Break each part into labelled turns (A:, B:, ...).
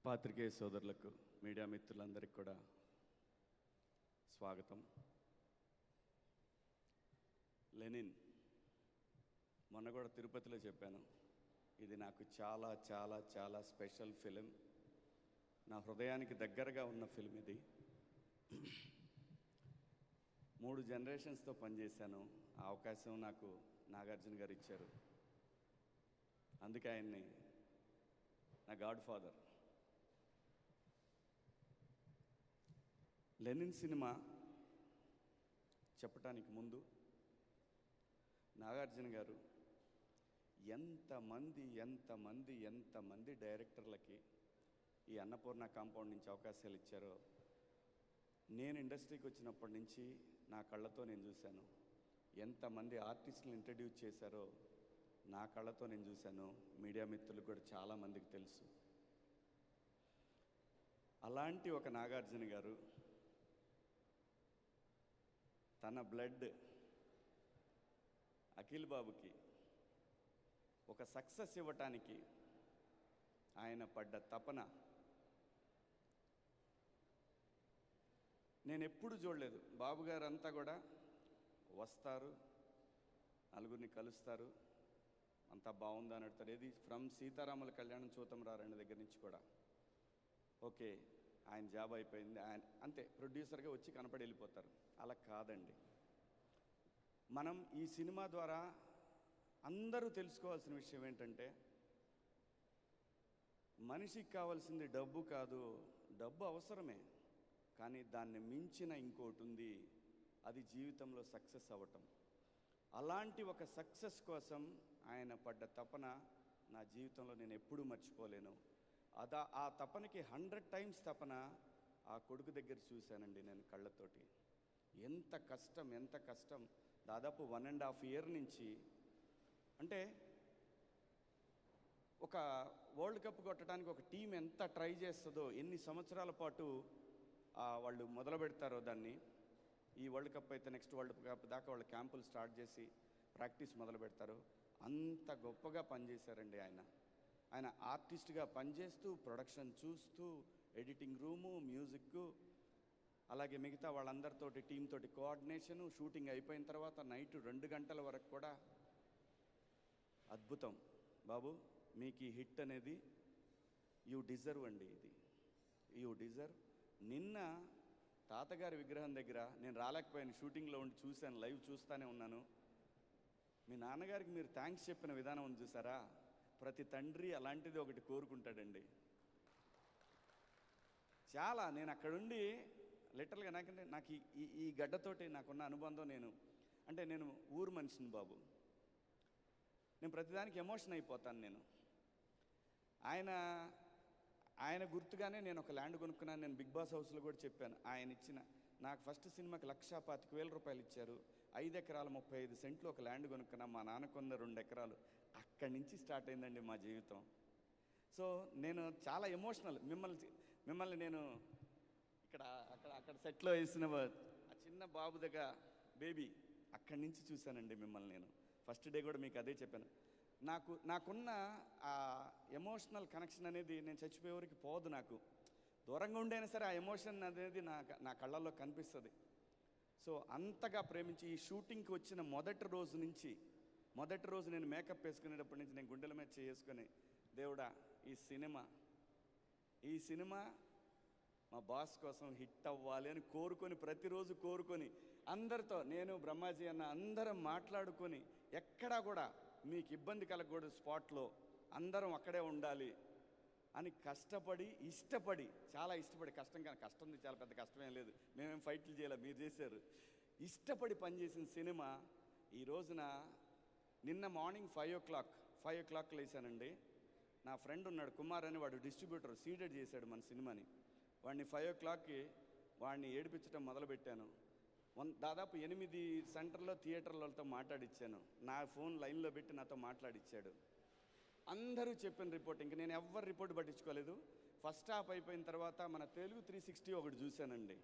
A: పాత్రికేయ సోదరులకు, మీడియా మిత్రులందరికీ కూడా స్వాగతం. లెనిన్ మొన్న కూడా తిరుపతిలో చెప్పాను, ఇది నాకు చాలా చాలా చాలా స్పెషల్ ఫిలిం, నా హృదయానికి దగ్గరగా ఉన్న ఫిలిం ఇది. 3 జనరేషన్స్తో పనిచేశాను. ఆ అవకాశం నాకు నాగార్జున గారు ఇచ్చారు. అందుకే ఆయన్ని నా గాడ్ ఫాదర్. లెనిన్ సినిమా చెప్పటానికి ముందు నాగార్జున గారు ఎంతమంది డైరెక్టర్లకి ఈ అన్నపూర్ణ కాంపౌండ్ నుంచి అవకాశాలు ఇచ్చారో నేను ఇండస్ట్రీకి వచ్చినప్పటి నుంచి నా కళ్ళతో నేను చూశాను. ఎంతమంది ఆర్టిస్టులు ఇంట్రడ్యూస్ చేశారో నా కళ్ళతో నేను చూశాను. మీడియా మిత్రులకు కూడా చాలామందికి తెలుసు. అలాంటి ఒక నాగార్జున గారు తన బ్లడ్ అఖిల్ బాబుకి ఒక సక్సెస్ ఇవ్వటానికి ఆయన పడ్డ తపన నేను ఎప్పుడు చూడలేదు. బాబు గారు అంతా కూడా వస్తారు, నలుగురిని కలుస్తారు, అంతా బాగుందా అని అడుగుతారు. ఏది ఫ్రమ్ సీతారాముల కళ్యాణం చూతం రారండి దగ్గర నుంచి కూడా ఓకే ఆయన జాబ్ అయిపోయింది, ఆయన అంతే ప్రొడ్యూసర్గా వచ్చి కనపడి వెళ్ళిపోతారు. అలా కాదండి. మనం ఈ సినిమా ద్వారా అందరూ తెలుసుకోవాల్సిన విషయం ఏంటంటే, మనిషికి కావాల్సింది డబ్బు కాదు, డబ్బు అవసరమే, కానీ దాన్ని మించిన ఇంకోటి ఉంది, అది జీవితంలో సక్సెస్ అవ్వటం. అలాంటి ఒక సక్సెస్ కోసం ఆయన పడ్డ తపన నా జీవితంలో నేను ఎప్పుడూ మర్చిపోలేను. ఆ తపనకి 100 టైమ్స్ తపన ఆ కొడుకు దగ్గర చూశానండి నేను కళ్ళతోటి. ఎంత కష్టం. దాదాపు 1.5 year నుంచి, అంటే ఒక వరల్డ్ కప్ కొట్టడానికి ఒక టీం ఎంత ట్రై చేస్తుందో, ఎన్ని సంవత్సరాల పాటు వాళ్ళు మొదలు పెడతారో దాన్ని. ఈ వరల్డ్ కప్ అయితే నెక్స్ట్ వరల్డ్ కప్ దాకా వాళ్ళు క్యాంపులు స్టార్ట్ చేసి ప్రాక్టీస్ మొదలు పెడతారు. అంత గొప్పగా పనిచేశారండి ఆయన ఆర్టిస్ట్గా పనిచేస్తూ, ప్రొడక్షన్ చూస్తూ, ఎడిటింగ్ రూము, మ్యూజిక్, అలాగే మిగతా వాళ్ళందరితోటి టీంతోటి కోఆర్డినేషను, షూటింగ్ అయిపోయిన తర్వాత నైట్ 2 గంటల వరకు కూడా. అద్భుతం బాబు, మీకు ఈ హిట్ అనేది యూ డిజర్వ్ అండి. ఇది యూ డిజర్వ్. నిన్న తాతగారి విగ్రహం దగ్గర నేను రాలేకపోయాను, షూటింగ్లో ఉండి చూశాను, లైవ్ చూస్తూనే ఉన్నాను. మీ నాన్నగారికి మీరు థ్యాంక్స్ చెప్పిన విధానం ఉంది చూసారా, ప్రతి తండ్రి అలాంటిది ఒకటి కోరుకుంటాడండి. చాలా నేను అక్కడుండి లిటరల్గా నాకు ఈ గడ్డతోటి నాకున్న అనుబంధం, నేను ఊరు మనిషిని బాబు. నేను ప్రతిదానికి ఎమోషన్ అయిపోతాను. నేను ఆయన గుర్తుగానే నేను ఒక ల్యాండ్ కొనుక్కున్నాను. నేను బిగ్ బాస్ హౌస్లో కూడా చెప్పాను. ఆయన ఇచ్చిన నాకు ఫస్ట్ సినిమాకి 1,25,000 రూపాయలు ఇచ్చారు. 5 ఎకరాలు 35 సెంట్లు ఒక ల్యాండ్ కొనుక్కున్నా. మా నాన్న కొన్న 2 ఎకరాలు. అక్కడి నుంచి స్టార్ట్ అయిందండి మా జీవితం. సో నేను చాలా ఎమోషనల్. మిమ్మల్ని నేను అక్కడ సెట్లో వేసిన ఆ చిన్న బాబు దగ్గర బేబీ, అక్కడి నుంచి చూశానండి మిమ్మల్ని. నేను ఫస్ట్ డే కూడా మీకు అదే చెప్పాను. నాకున్న ఆ ఎమోషనల్ కనెక్షన్ అనేది నేను చచ్చిపోయేవరకు పోదు. నాకు దూరంగా ఉండైనా సరే ఆ ఎమోషన్ అనేది నా కళ్ళల్లో కనిపిస్తుంది. సో అంతగా ప్రేమించి ఈ షూటింగ్కి వచ్చిన మొదటి రోజు నేను మేకప్ వేసుకునేటప్పటి నుంచి నేను గుండెల మీద చేసుకొని, దేవుడా ఈ సినిమా మా బాస్ కోసం హిట్ అవ్వాలి అని ప్రతిరోజు కోరుకొని అందరితో, నేను బ్రహ్మాజీ అన్న అందరం మాట్లాడుకొని, ఎక్కడా కూడా మీకు ఇబ్బంది కలగకూడదు, స్పాట్లో అందరం అక్కడే ఉండాలి అని చాలా ఇష్టపడి కష్టం చాలా పెద్ద కష్టమేం లేదు, మేమేం ఫైట్లు చేయాలి, మీరు చేశారు. ఇష్టపడి పనిచేసిన సినిమా ఈ రోజున నిన్న మార్నింగ్ 5 o'clock లేసానండి. నా ఫ్రెండ్ ఉన్నాడు కుమార్ అని, వాడు డిస్ట్రిబ్యూటర్, సీడెడ్ చేశాడు మన సినిమాని. వాడిని 5 o'clockకి వాడిని ఏడిపించడం మొదలుపెట్టాను. దాదాపు 8 సెంటర్లో థియేటర్లతో మాట్లాడిచ్చాను. నా ఫోన్ లైన్లో పెట్టి నాతో మాట్లాడిచ్చాడు. అందరూ చెప్పిన రిపోర్ట్, ఇంక నేను ఎవ్వరు రిపోర్ట్ పట్టించుకోలేదు. ఫస్ట్ హాఫ్ అయిపోయిన తర్వాత మన తెలుగు 360 ఒకటి చూశానండి.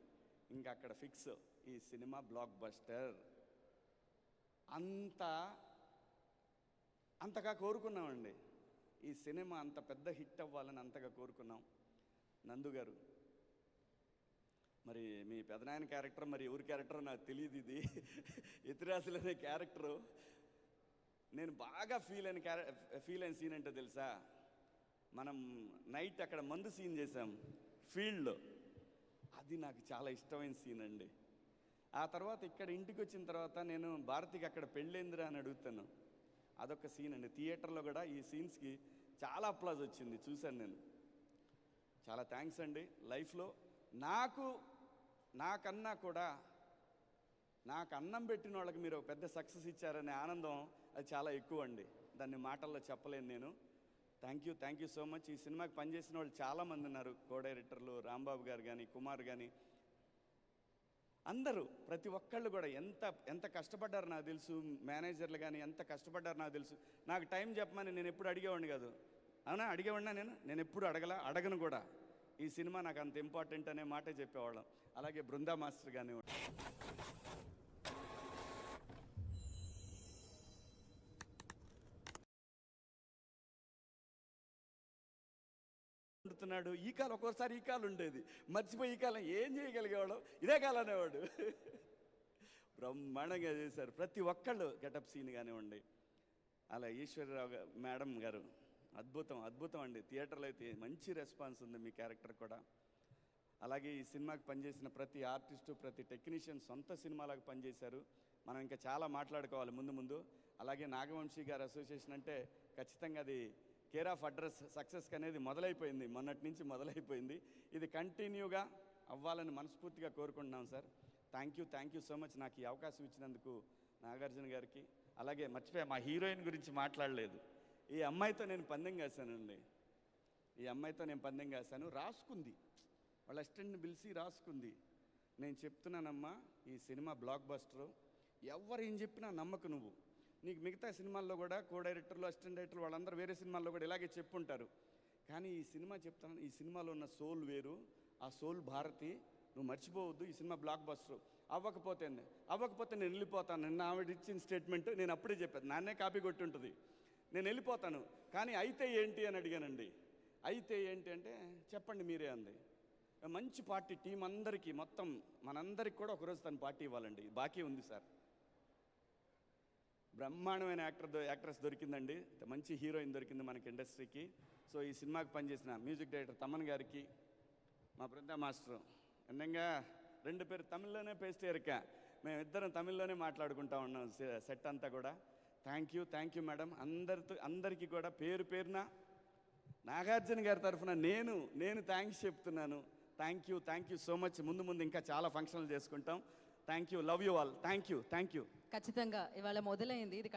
A: ఇంకా అక్కడ ఫిక్స్, ఈ సినిమా బ్లాక్ బస్టర్. అంతగా కోరుకున్నామండి. ఈ సినిమా అంత పెద్ద హిట్ అవ్వాలని అంతగా కోరుకున్నాం. నందు గారు, మరి మీ పెదనాయన క్యారెక్టర్ మరి ఎవరి క్యారెక్టర్ నాకు తెలియదు. ఇది ఎతిరాసులు అనే క్యారెక్టరు నేను బాగా ఫీల్ అయిన సీన్ అంటే తెలుసా? మనం నైట్ అక్కడ మందు సీన్ చేసాం ఫీల్డ్లో, అది నాకు చాలా ఇష్టమైన సీన్ అండి. ఆ తర్వాత ఇక్కడ ఇంటికి వచ్చిన తర్వాత నేను భారతికి అక్కడ పెళ్ళేందిరా అని అడుగుతాను, అదొక సీన్ అండి. థియేటర్లో కూడా ఈ సీన్స్కి చాలా అప్లాజ్ వచ్చింది, చూశాను నేను. చాలా థ్యాంక్స్ అండి. లైఫ్లో నాకన్నా కూడా నాకు అన్నం పెట్టిన వాళ్ళకి మీరు ఒక పెద్ద సక్సెస్ ఇచ్చారనే ఆనందం అది చాలా ఎక్కువ అండి, దాన్ని మాటల్లో చెప్పలేను నేను. Thank you so much. ఈ సినిమాకి పనిచేసిన వాళ్ళు చాలామంది ఉన్నారు, కో డైరెక్టర్లు రాంబాబు గారు కానీ, కుమార్ కానీ, అందరూ ప్రతి ఒక్కళ్ళు కూడా ఎంత కష్టపడ్డారు నాకు తెలుసు. మేనేజర్లు కానీ ఎంత కష్టపడ్డారు నాకు తెలుసు. నాకు టైం చెప్పమని నేను ఎప్పుడు అడిగేవాడిని కాదు. అవునా? అడిగేవాడినా? నేను ఎప్పుడు అడగను కూడా. ఈ సినిమా నాకు అంత ఇంపార్టెంట్ అనే మాటే చెప్పేవాళ్ళం. అలాగే బృందా మాస్టర్ కానివ్వండి, ఉంటున్నాడు. ఈ కాలం ఒక్కోసారి ఈ కాలం ఉండేది, మర్చిపోయి ఈ కాలం ఏం చేయగలిగేవాడు, ఇదే కాలం అనేవాడు. బ్రహ్మాండంగా చేశారు ప్రతి ఒక్కళ్ళు. గెటప్ సీన్ కానివ్వండి, అలా ఈశ్వరరావు మేడం గారు అద్భుతం అండి. థియేటర్లో అయితే మంచి రెస్పాన్స్ ఉంది మీ క్యారెక్టర్ కూడా. అలాగే ఈ సినిమాకి పనిచేసిన ప్రతి ఆర్టిస్టు, ప్రతి టెక్నీషియన్ సొంత సినిమాలకు పనిచేశారు. మనం ఇంకా చాలా మాట్లాడుకోవాలి ముందు. అలాగే నాగవంశీ గారు అసోసియేషన్ అంటే ఖచ్చితంగా అది కేర్ ఆఫ్ అడ్రస్ సక్సెస్కి అనేది మొదలైపోయింది, మొన్నటి నుంచి మొదలైపోయింది. ఇది కంటిన్యూగా అవ్వాలని మనస్ఫూర్తిగా కోరుకుంటున్నాం sir. Thank you so much నాకు ఈ అవకాశం ఇచ్చినందుకు నాగార్జున గారికి. అలాగే మర్చిపోయా, మా హీరోయిన్ గురించి మాట్లాడలేదు. ఈ అమ్మాయితో నేను పందెం కాశానండి. రాసుకుంది, వాళ్ళ అసిస్టెంట్ని పిలిచి రాసుకుంది. నేను చెప్తున్నానమ్మా, ఈ సినిమా బ్లాక్ బస్టరు, ఎవరు ఏం చెప్పినా నమ్మకు నువ్వు. నీకు మిగతా సినిమాల్లో కూడా కో డైరెక్టర్లు, అసిస్టెంట్ డైరెక్టర్లు వాళ్ళందరూ వేరే సినిమాల్లో కూడా ఇలాగే చెప్పుంటారు. కానీ ఈ సినిమా చెప్తాను, ఈ సినిమాలో ఉన్న సోల్ వేరు, ఆ సోల్ భారతి, నువ్వు మర్చిపోవద్దు. ఈ సినిమా బ్లాక్ బస్టర్ అవ్వకపోతే నేను వెళ్ళిపోతాను. నిన్న ఆవిడ ఇచ్చిన స్టేట్మెంట్ నేను అప్పుడే చెప్పాను, నాన్నే కాపీ కొట్టి ఉంటుంది, నేను వెళ్ళిపోతాను. కానీ అయితే ఏంటి అని అడిగానండి. అయితే ఏంటి అంటే చెప్పండి మీరే అంది. మంచి పార్టీ టీం అందరికీ, మొత్తం మనందరికి కూడా ఒకరోజు తను పార్టీ ఇవ్వాలండి, బాకీ ఉంది సార్. బ్రహ్మాండమైన యాక్ట్రెస్ దొరికిందండి, మంచి హీరోయిన్ దొరికింది మనకి ఇండస్ట్రీకి. సో ఈ సినిమాకి పనిచేసిన మ్యూజిక్ డైరెక్టర్ తమన్ గారికి, మా బృందా మాస్టర్, అందంగా 2 పేరు తమిళ్లోనే పేస్ట్ ఎరిక, మేమిద్దరం తమిళ్లోనే మాట్లాడుకుంటా ఉన్నాం సెట్ అంతా కూడా. Thank you madam. అందరికీ కూడా పేరున నాగార్జున గారి తరఫున నేను థ్యాంక్స్ చెప్తున్నాను. Thank you so much. ముందు ఇంకా చాలా ఫంక్షన్లు చేసుకుంటాం. Thank you, love you all. Thank you.
B: ఖచ్చితంగా ఇవాళ మొదలైంది ఇది.